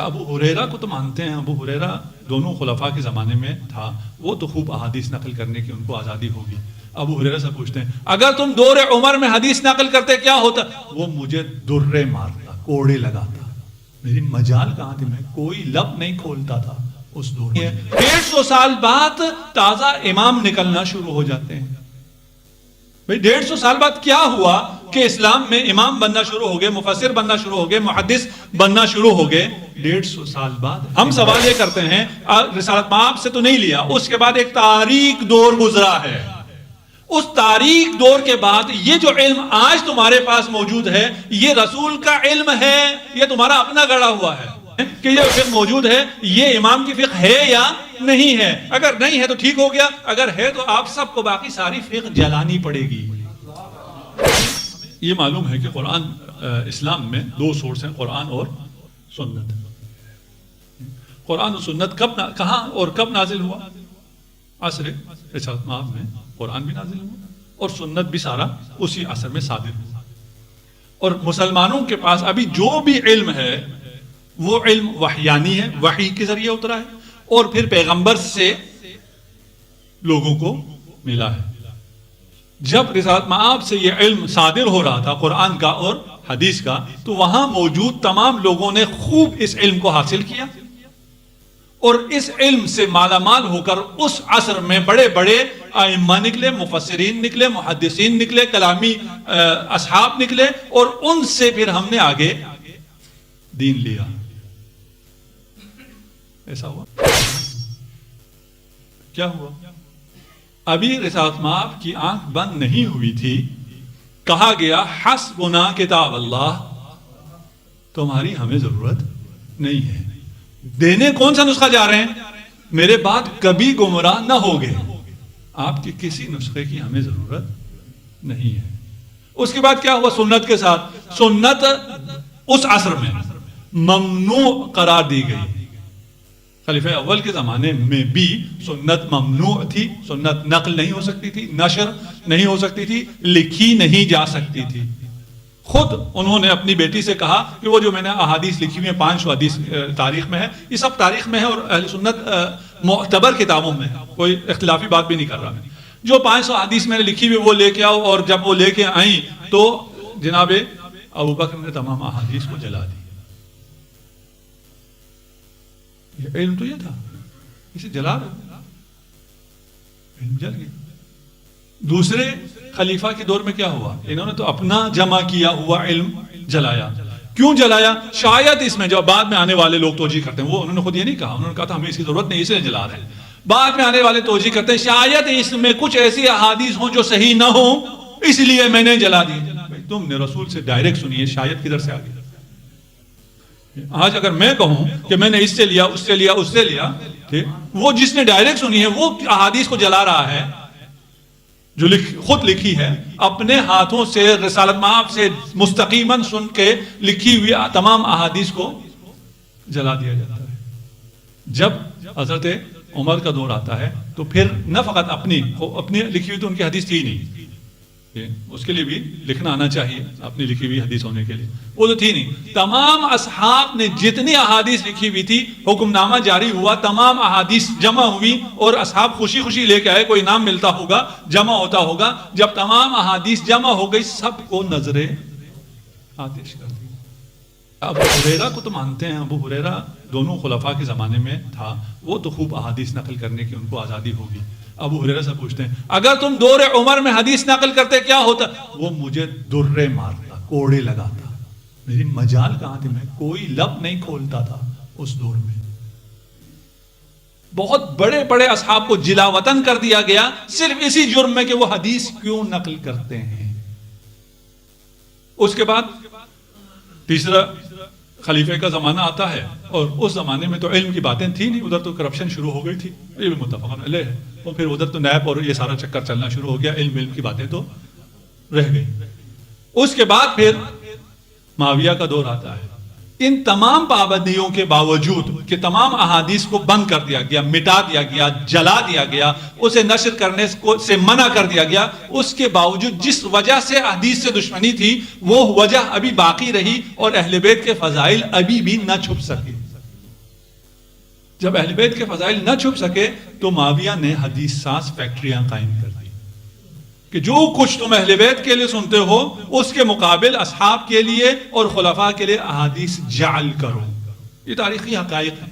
ابو ہریرہ کو تو مانتے ہیں، ابو ہریرہ دونوں خلفاء کے زمانے میں تھا، وہ تو خوب احادیث نقل کرنے کی ان کو آزادی ہوگی۔ ابو ہریرہ سے پوچھتے ہیں اگر تم دور عمر میں حدیث نقل کرتے کیا ہوتا؟ وہ مجھے درے مارتا، کوڑے لگاتا، میری مجال کہاں تھی، میں کوئی لب نہیں کھولتا تھا اس دور میں۔ 150 سال بعد تازہ امام نکلنا شروع ہو جاتے ہیں۔ بھئی 150 سال بعد کیا ہوا کہ اسلام میں امام بننا شروع ہو گئے، مفسر بننا شروع ہو گئے، محدث بننا شروع ہو گئے 150 سال بعد۔ ہم سوال یہ کرتے ہیں رسالت مآب سے تو نہیں لیا، اس کے بعد ایک تاریک دور گزرا ہے، اس تاریک دور کے بعد یہ جو علم آج تمہارے پاس موجود ہے یہ رسول کا علم ہے، یہ تمہارا اپنا گڑا ہوا ہے کہ یہ فقہ موجود ہے، یہ امام کی فقہ ہے یا نہیں ہے؟ اگر نہیں ہے تو ٹھیک ہو گیا، اگر ہے تو آپ سب کو باقی ساری فقہ جلانی پڑے گی۔ یہ معلوم ہے کہ قرآن اسلام میں دو سورس ہیں، قرآن اور سنت۔ قرآن اور سنت کہاں اور کب نازل ہوا؟ عصر رسالت مآب میں قرآن بھی نازل ہوا اور سنت بھی سارا اسی عصر میں صادر ہوا۔ اور مسلمانوں کے پاس ابھی جو بھی علم ہے وہ علم وحیانی ہے، وحی کے ذریعے اترا ہے اور پھر پیغمبر سے لوگوں کو ملا ہے۔ جب رسالت مآب سے یہ علم صادر ہو رہا تھا قرآن کا اور حدیث کا، تو وہاں موجود تمام لوگوں نے خوب اس علم کو حاصل کیا اور اس علم سے مالا مال ہو کر اس عصر میں بڑے بڑے ائمہ نکلے، مفسرین نکلے، محدثین نکلے، کلامی اصحاب نکلے اور ان سے پھر ہم نے آگے دین لیا۔ ایسا ہوا؟ کیا ہوا؟ ابھی رسالت مآب کی آنکھ بند نہیں ہوئی تھی، کہا گیا حسبنا کتاب اللہ، تمہاری ہمیں ضرورت نہیں ہے۔ دینے کون سا نسخہ جا رہے ہیں؟ میرے بعد کبھی گمراہ نہ ہوگے، آپ کی کسی نسخے کی ہمیں ضرورت نہیں ہے۔ اس کے بعد کیا ہوا سنت کے ساتھ؟ سنت اس عصر میں ممنوع قرار دی گئی۔ خلیفہ اول کے زمانے میں بھی سنت ممنوع تھی، سنت نقل نہیں ہو سکتی تھی، نشر نہیں ہو سکتی تھی، لکھی نہیں جا سکتی تھی۔ خود انہوں نے اپنی بیٹی سے کہا کہ وہ جو میں نے احادیث لکھی ہوئی ہیں 500 حدیث تاریخ میں ہے، یہ سب تاریخ میں ہے اور اہل سنت معتبر کتابوں میں، کوئی اختلافی بات بھی نہیں کر رہا، جو 500 حدیث میں نے لکھی ہوئی وہ لے کے آؤ۔ اور جب وہ لے کے آئیں تو جناب ابوبکر نے تمام احادیث کو جلا دی۔ یہ علم تو یہ تھا، اسے جلا رہا، علم جل گیا۔ دوسرے خلیفہ کے دور میں کیا ہوا؟ انہوں نے تو اپنا جمع کیا ہوا علم جلایا۔ کیوں جلایا؟ شاید اس میں جو بعد میں آنے والے لوگ توجیہ کرتے ہیں، وہ انہوں نے خود یہ نہیں کہا، انہوں نے کہا تھا ہمیں اس کی ضرورت نہیں، اسے جلا رہے ہیں۔ بعد میں آنے والے توجیہ کرتے ہیں شاید اس میں کچھ ایسی احادیث ہوں جو صحیح نہ ہوں، اس لیے میں نے جلا دی۔ تم نے رسول سے ڈائریکٹ سنیے، شاید کدھر سے آ گیا؟ آج اگر میں کہوں کہ میں نے اس سے لیا، اس سے لیا، اس سے لیا، وہ جس نے ڈائریکٹ سنی ہے وہ احادیث کو جلا رہا ہے، جو خود لکھی ہے اپنے ہاتھوں سے رسالت مآب سے مستقیماً سن کے لکھی ہوئی تمام احادیث کو جلا دیا جاتا ہے۔ جب حضرت عمر کا دور آتا ہے تو پھر نہ فقط اپنی لکھی ہوئی تو ان کی حدیث تھی نہیں، اس کے لیے بھی لکھنا آنا چاہیے اپنی لکھی ہوئی حدیث ہونے کے لیے، وہ تو تھی نہیں۔ تمام اصحاب نے جتنی احادیث لکھی ہوئی تھی حکم نامہ جاری ہوا، تمام احادیث جمع ہوئی اور اصحاب خوشی خوشی لے کے آئے، کوئی انعام ملتا ہوگا، جمع ہوتا ہوگا۔ جب تمام احادیث جمع ہو گئی سب کو نظریں آتش کر دی۔ ابو ہریرہ کو تو مانتے ہیں، ابو ہریرہ دونوں خلفاء کے زمانے میں تھا، وہ تو خوب احادیث نقل کرنے کی ان کو آزادی ہوگی۔ ابو ہریرہ سے پوچھتے ہیں اگر تم دور عمر میں حدیث نقل کرتے کیا ہوتا؟ وہ مجھے درے مارتا، کوڑے لگاتا، میری مجال کہاں تھی، میں کوئی لب نہیں کھولتا تھا اس دور میں۔ بہت بڑے بڑے اصحاب کو جلا وطن کر دیا گیا صرف اسی جرم میں کہ وہ حدیث کیوں نقل کرتے ہیں۔ اس کے بعد تیسرا خلیفہ کا زمانہ آتا ہے اور اس زمانے میں تو علم کی باتیں تھی نہیں، ادھر تو کرپشن شروع ہو گئی تھی، یہ بھی متفق علیہ ہے، اور پھر ادھر تو نیب اور یہ سارا چکر چلنا شروع ہو گیا، علم کی باتیں تو رہ گئی۔ اس کے بعد پھر معاویہ کا دور آتا ہے۔ ان تمام پابندیوں کے باوجود کہ تمام احادیث کو بند کر دیا گیا، مٹا دیا گیا، جلا دیا گیا، اسے نشر کرنے سے منع کر دیا گیا، اس کے باوجود جس وجہ سے حدیث سے دشمنی تھی وہ وجہ ابھی باقی رہی اور اہل بیت کے فضائل ابھی بھی نہ چھپ سکے۔ جب اہل بیت کے فضائل نہ چھپ سکے تو معاویہ نے حدیث ساز فیکٹریاں قائم کر دی کہ جو کچھ تم اہل بیت کے لیے سنتے ہو اس کے مقابل اصحاب کے لیے اور خلفاء کے لیے احادیث جعل کرو. یہ تاریخی حقائق ہیں.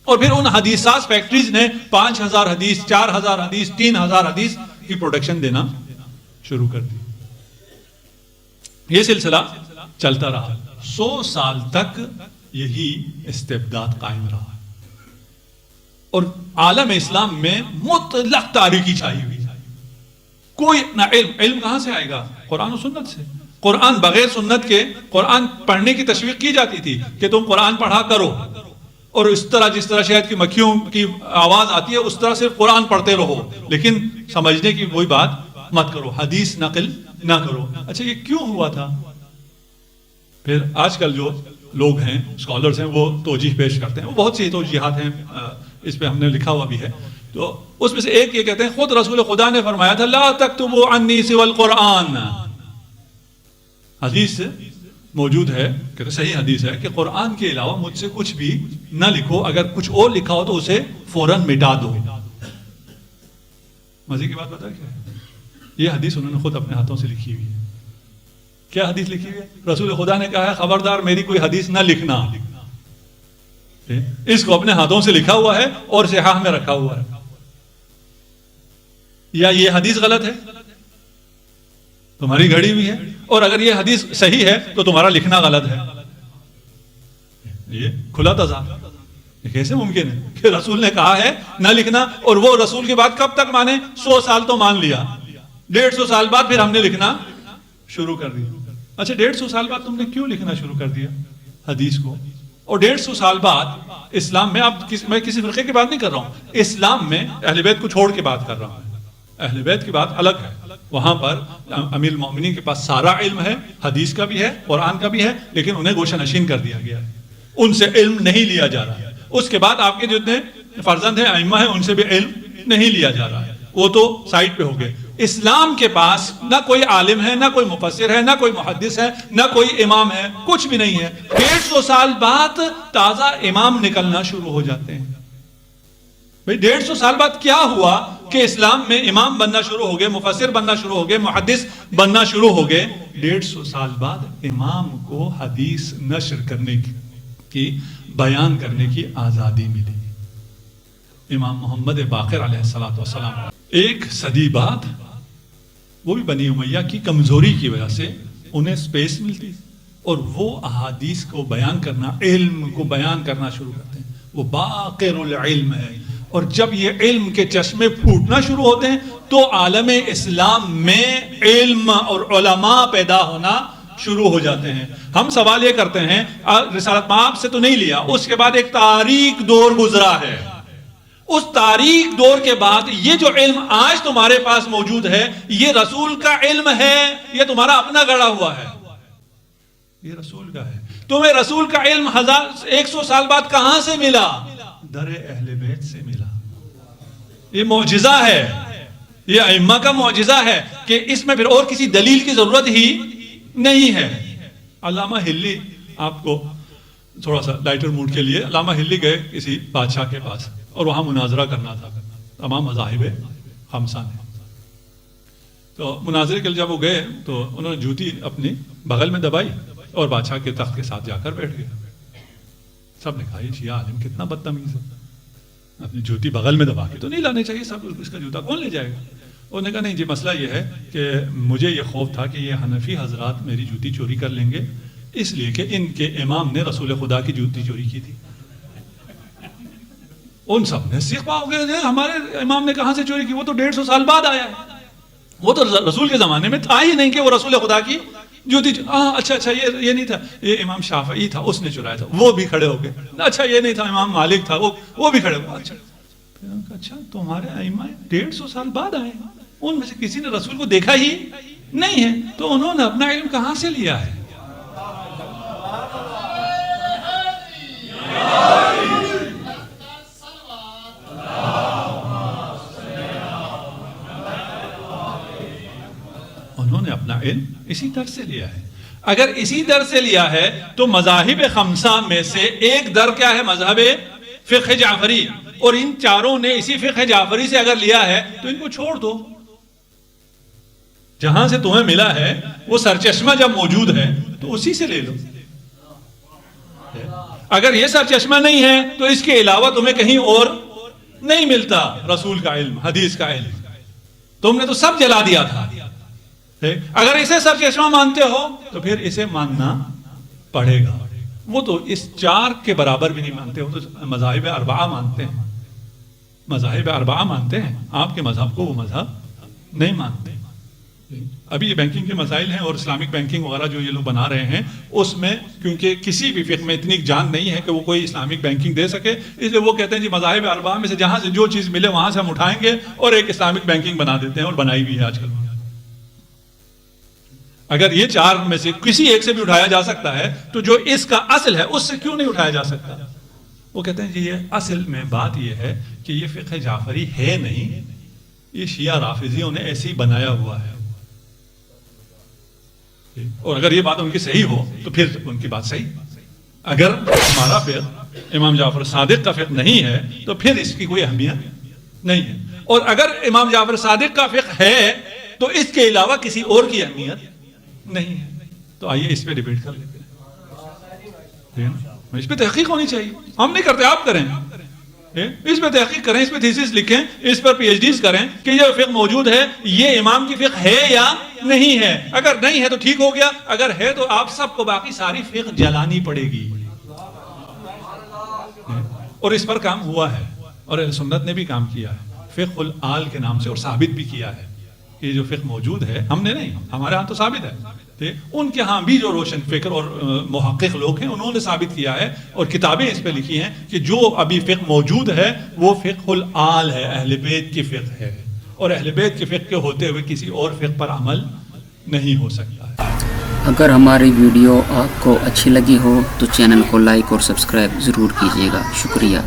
اور پھر ان حدیث ساز فیکٹریز نے 5000 حدیث، 4000 حدیث، 3000 حدیث کی پروڈکشن دینا شروع کر دی. یہ سلسلہ چلتا رہا. 100 سال تک یہی استبداد قائم رہا اور عالم اسلام میں مطلق تاریکی چھائی ہوئی. کوئی نہ علم کہاں سے آئے گا؟ قرآن و سنت سے. قرآن بغیر سنت کے، قرآن پڑھنے کی تشویق کی جاتی تھی کہ تم قرآن پڑھا کرو، اور اس طرح جس طرح شہد کی مکھیوں کی آواز آتی ہے اس طرح صرف قرآن پڑھتے رہو، لیکن سمجھنے کی وہی بات مت کرو، حدیث نقل نہ کرو. اچھا یہ کیوں ہوا تھا؟ پھر آج کل جو لوگ ہیں، اسکالرز ہیں، وہ توجیح پیش کرتے ہیں. وہ بہت سی توجیحات ہیں، اس پہ ہم نے لکھا ہوا بھی ہے. تو اس میں سے ایک یہ کہتے ہیں خود رسول خدا نے فرمایا تھا لا تکتبوا عنی سوى القرآن. حدیث موجود ہے کہ صحیح حدیث ہے کہ قرآن کے علاوہ مجھ سے کچھ بھی نہ لکھو، اگر کچھ اور لکھا ہو تو اسے فوراً مٹا دو. مزے کی بات بتا کیا ہے؟ یہ حدیث انہوں نے خود اپنے ہاتھوں سے لکھی ہوئی ہے. کیا حدیث لکھی ہوئی ہے؟ رسول خدا نے کہا ہے خبردار میری کوئی حدیث نہ لکھنا. اس کو اپنے ہاتھوں سے لکھا ہوا ہے اور صحاح میں رکھا ہوا ہے. یا یہ حدیث غلط ہے؟ تمہاری گھڑی ہوئی ہے. اور اگر یہ حدیث صحیح ہے تو تمہارا لکھنا غلط ہے. یہ کھلا تضاد. یہ کیسے ممکن ہے کہ رسول نے کہا ہے نہ لکھنا اور وہ رسول کی بات کب تک مانے؟ 100 سال تو مان لیا، 150 سال بعد پھر ہم نے لکھنا شروع کر دیا. اچھا 150 سال بعد تم نے کیوں لکھنا شروع کر دیا حدیث کو؟ اور 150 سال بعد اسلام میں، میں کسی فرقے کی بات نہیں کر رہا ہوں، اسلام میں اہل بیت کو چھوڑ کے بات کر رہا ہوں. اہل بیت کی بات الگ ہے. وہاں پر امیر المومنین کے پاس سارا علم ہے، حدیث کا بھی ہے، قرآن کا بھی ہے، لیکن انہیں گوشہ نشین کر دیا گیا ہے. ان سے علم نہیں لیا جا رہا ہے. اس کے بعد آپ کے جتنے فرزند ہیں، ائمہ ہیں، ان سے بھی علم نہیں لیا جا رہا ہے. وہ تو سائٹ پہ ہو گئے. اسلام کے پاس نہ کوئی عالم ہے، نہ کوئی مفسر ہے، نہ کوئی محدث ہے، نہ کوئی امام ہے، کچھ بھی نہیں ہے. 150 سال بعد تازہ امام نکلنا شروع ہو جاتے ہیں. بھئی 150 سال بعد کیا ہوا کہ اسلام میں امام بننا شروع ہو گئے، مفسر بننا شروع ہو گئے، محدث بننا شروع ہو گئے. 150 سال بعد امام کو حدیث نشر کرنے کی، بیان کرنے کی آزادی ملی. امام محمد باقر علیہ السلام. ایک صدی بعد وہ بھی بنی امیہ کی کمزوری کی وجہ سے انہیں سپیس ملتی اور وہ احادیث کو بیان کرنا، علم کو بیان کرنا شروع کرتے ہیں. وہ باقر العلم ہے. اور جب یہ علم کے چشمے پھوٹنا شروع ہوتے ہیں تو عالم اسلام میں علم اور علماء پیدا ہونا شروع ہو جاتے ہیں. ہم سوال یہ کرتے ہیں رسالت مآب سے تو نہیں لیا، اس کے بعد ایک تاریک دور گزرا ہے. اس تاریک دور کے بعد یہ جو علم آج تمہارے پاس موجود ہے یہ رسول کا علم ہے، یہ تمہارا اپنا گڑا ہوا ہے؟ یہ رسول کا ہے. تمہیں رسول کا علم 100 سال بعد کہاں سے ملا؟ در اہل بیت سے ملا. یہ معجزہ ہے، یہ ائمہ کا معجزہ ہے کہ اس میں پھر اور کسی دلیل کی ضرورت ہی نہیں ہے. علامہ ہلی، آپ کو تھوڑا سا لائٹر موڈ کے لیے، علامہ ہلی گئے کسی بادشاہ کے پاس اور وہاں مناظرہ کرنا تھا تمام مذاہب خمسہ نے. تو مناظرے کے لیے جب وہ گئے تو انہوں نے جوتی اپنی بغل میں دبائی اور بادشاہ کے تخت کے ساتھ جا کر بیٹھ گئے. سب نے کہا یہ شیعہ عالم کتنا بدتمیز ہے، اپنی جوتی بغل میں دبا کے تو نہیں لانے چاہیے، سب اس کا جوتا کون لے جائے گا؟ انہوں نے کہا نہیں جی، مسئلہ یہ ہے کہ مجھے یہ خوف تھا کہ یہ حنفی حضرات میری جوتی چوری کر لیں گے، اس لیے کہ ان کے امام نے رسول خدا کی جوتی چوری کی تھی. ان سب نے سیخ پا ہو گئے، ہمارے امام نے کہاں سے چوری کی؟ وہ تو 150 سال بعد آیا ہے، وہ تو رسول کے زمانے میں تھا ہی نہیں کہ وہ رسول خدا کی جوتی. اچھا یہ نہیں تھا، یہ امام شافعی تھا، اس نے چرایا تھا. وہ بھی کھڑے ہو گئے. اچھا یہ نہیں تھا، امام مالک تھا، وہ بھی کھڑے ہو گئے. اچھا تمہارے ائمہ 150 سال بعد آئے، ان میں سے کسی نے رسول کو دیکھا ہی نہیں ہے، تو انہوں نے اپنا علم کہاں سے لیا ہے؟ انہوں نے اپنا علم اسی در سے لیا ہے. اگر اسی در سے لیا ہے تو مذاہب خمسہ میں سے ایک در کیا ہے؟ مذہب فقہ جعفری، اور ان چاروں نے اسی فقہ جعفری سے اگر لیا ہے تو ان کو چھوڑ دو. جہاں سے تمہیں ملا ہے وہ سرچشمہ جب موجود ہے تو اسی سے لے لو. اگر یہ سرچشمہ نہیں ہے تو اس کے علاوہ تمہیں کہیں اور نہیں ملتا رسول کا علم، حدیث کا علم. تم نے تو سب جلا دیا تھا. اگر اسے سرچشمہ مانتے ہو تو پھر اسے ماننا پڑے گا. وہ تو اس چار کے برابر بھی نہیں مانتے، وہ تو مذاہب اربعہ مانتے ہیں. مذاہب اربعہ مانتے ہیں، آپ کے مذہب کو وہ مذہب نہیں مانتے. ابھی یہ بینکنگ کے مسائل ہیں اور اسلامک بینکنگ وغیرہ جو یہ لوگ بنا رہے ہیں، اس میں کیونکہ کسی بھی فقہ میں اتنی جان نہیں ہے کہ وہ کوئی اسلامک بینکنگ دے سکے، اس لیے وہ کہتے ہیں جی مذاہب اربعہ میں سے جہاں سے جو چیز ملے وہاں سے ہم اٹھائیں گے اور ایک اسلامک بینکنگ بنا دیتے ہیں، اور بنائی بھی ہے آج کل. اگر یہ چار میں سے کسی ایک سے بھی اٹھایا جا سکتا ہے تو جو اس کا اصل ہے اس سے کیوں نہیں اٹھایا جا سکتا؟ وہ کہتے ہیں جی یہ اصل میں بات یہ ہے کہ یہ فقہ جعفری ہے نہیں، یہ شیعہ رافضیوں نے ایسے ہی بنایا ہوا ہے. اور اگر یہ بات ان کی صحیح ہو تو پھر ان کی بات صحیح. اگر ہمارا فقہ امام جعفر صادق کا فقہ نہیں ہے تو پھر اس کی کوئی اہمیت نہیں ہے. اور اگر امام جعفر صادق کا فقہ ہے تو اس کے علاوہ کسی اور کی اہمیت نہیں ہے. تو آئیے اس پہ ڈیبیٹ کر لیتے ہیں. اس پہ تحقیق ہونی چاہیے. ہم نہیں کرتے، آپ کریں. اس پہ تحقیق کریں، اس پہ تھیسس لکھیں، اس پر پی ایچ ڈیز کریں کہ یہ فقہ موجود ہے، یہ امام کی فقہ ہے یا نہیں ہے. اگر نہیں ہے تو ٹھیک ہو گیا، اگر ہے تو آپ سب کو باقی ساری فقہ جلانی پڑے گی. اور اس پر کام ہوا ہے اور اہل سنت نے بھی کام کیا ہے فقہ الآل کے نام سے، اور ثابت بھی کیا ہے کہ یہ جو فقہ موجود ہے، ہم نے نہیں، ہمارے ہاں تو ثابت ہے. ان کے ہاں بھی جو روشن فکر اور محقق لوگ ہیں انہوں نے ثابت کیا ہے اور کتابیں اس پہ لکھی ہیں کہ جو ابھی فقہ موجود ہے وہ فقہ الآل ہے، اہل بیت کی فقہ ہے، اور اہل بیت کی فقہ کے ہوتے ہوئے کسی اور فقہ پر عمل نہیں ہو سکتا ہے. اگر ہماری ویڈیو آپ کو اچھی لگی ہو تو چینل کو لائک اور سبسکرائب ضرور کیجیے گا. شکریہ.